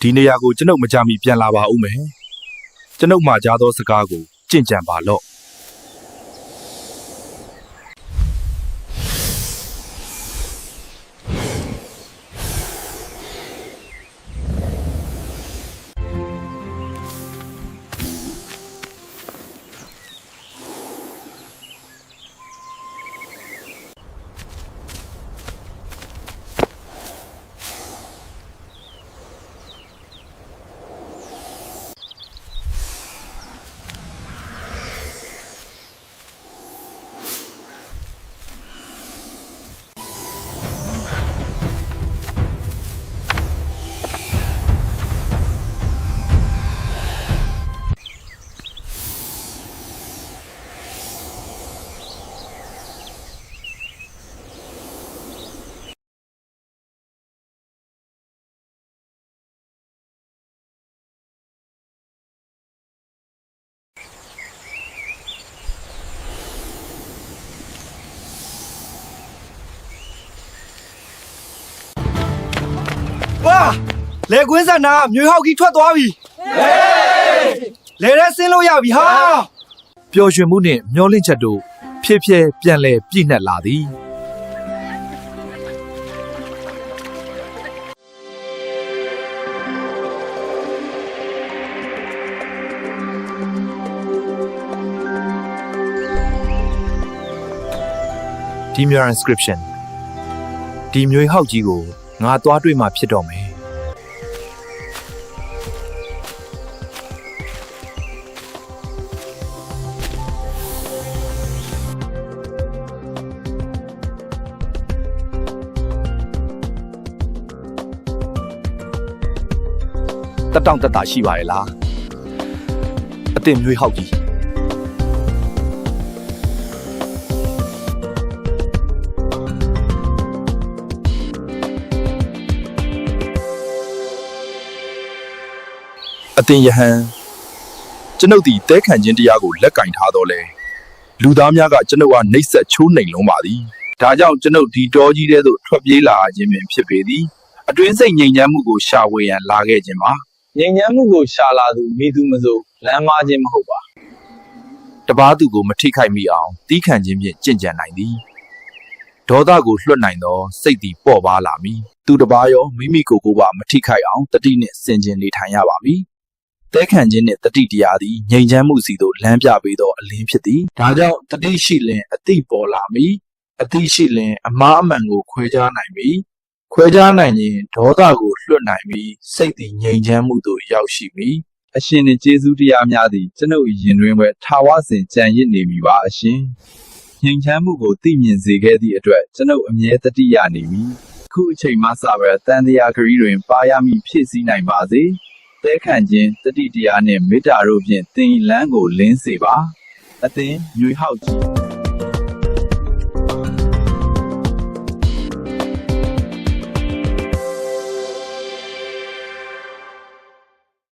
ဒီနေရာကိုကျွန်ုပ်မကြမီပြန်လာပါဦးမယ်ကျွန်ုပ်မှာကြားသောစကားကိုကြင့်ကြံပါလော့哇！雷滚山呐，苗好给ထွက်သွားပြီ။လေရဲဆင်းလို့ရပြီဟာပျော်ရွှင်မှုနှင့်မျောလင့်ချက်တို့ဖြည်းဖြည်းပြန်လည်ပြည့်နှက်လာသည်ဒီမျိုး inscription ဒီမျိုးဟောက်ကြီးကိုငါသွားတွေ့မှဖြစ်တော့မယ်တက်တောင့်တက်တာရှိပါရဲ့လားအတင်မျိုးဟောက်ကြီးအတင်ယဟန်ကျွန်ုပ်သည်တဲခံခြင်းတရားကိုလက်ကင်ထားတော့လဲလူသားများကကျွန်ုပ်အားနှိပ်စက်ချိုးနှိမ်လုံးပါသည်ဒါကြောင့်ကျွန်ုပ်ဒီတောကြီးထဲသို့ထွက်ပြေးလာခြင်းပင်ဖြစ်ပေသည်အတွင်းစိတ်ငြိမ်ချမ်းမှုကိုရှာဝေရန်လာခဲ့ခြင်းပါငြိမ်ချမ်းမှုကိုရှာလာသူမိသူမဆိုလမ်းမခြင်းမဟုတ်ပါတပားသူကိုမထိခိုက်မိအောင်တီးခံခြင်းဖြင့်ကြင်ကြံနိုင်သည်ဒေါသကိုလွှတ်နိုင်သောစိတ်သည်ပေါ့ပါလာမည်သူတပားရောမိမိကိုယ်ကိုပါမထိခိုက်အောင်တတိနှင့်ဆင်ခြင်နေထိုင်ရပါမည်တဲခံခြင်းနှင့်တတိတရားသည်ငြိမ်ချမ်းမှုစီသို့လမ်းပြပေးသောအလင်းဖြစ်သည်ဒါကြောင့်တတိရှိလင်အတိပေါ်လာမည်အတိရှိလင်အမှားအမှန်ကိုခွဲခြားနိုင်မည်ခွဲခြားနိုင်ရင်ဒေါသကိုလွှတ်နိုင်ပြီးစိတ်သည်ငြိမ်ချမ်းမှုသို့ရောက်ရှိမည်အရှင်နှင့်ကျေးဇူးတရားများသည်ကျွန်ုပ်၏ရင်တွင်ပဲထာဝစဉ်ကြံရစ်နေပြီပါအရှင်ငြိမ်ချမ်းမှုကိုသိမြင်စေခဲ့သည့်အတွက်ကျွန်ုပ်အမြဲတတိယနေမည်ခုအချိန်မှစပဲတန်တရားခရီးတွင်ပါရမီဖြည့်ဆည်းနိုင်ပါစေတဲခံခြင်းတတိတရားနှင့်မေတ္တာတို့ဖြင့်သင်၏လမ်းကိုလင်းစေပါအသင်ညွေဟောက်ကြီး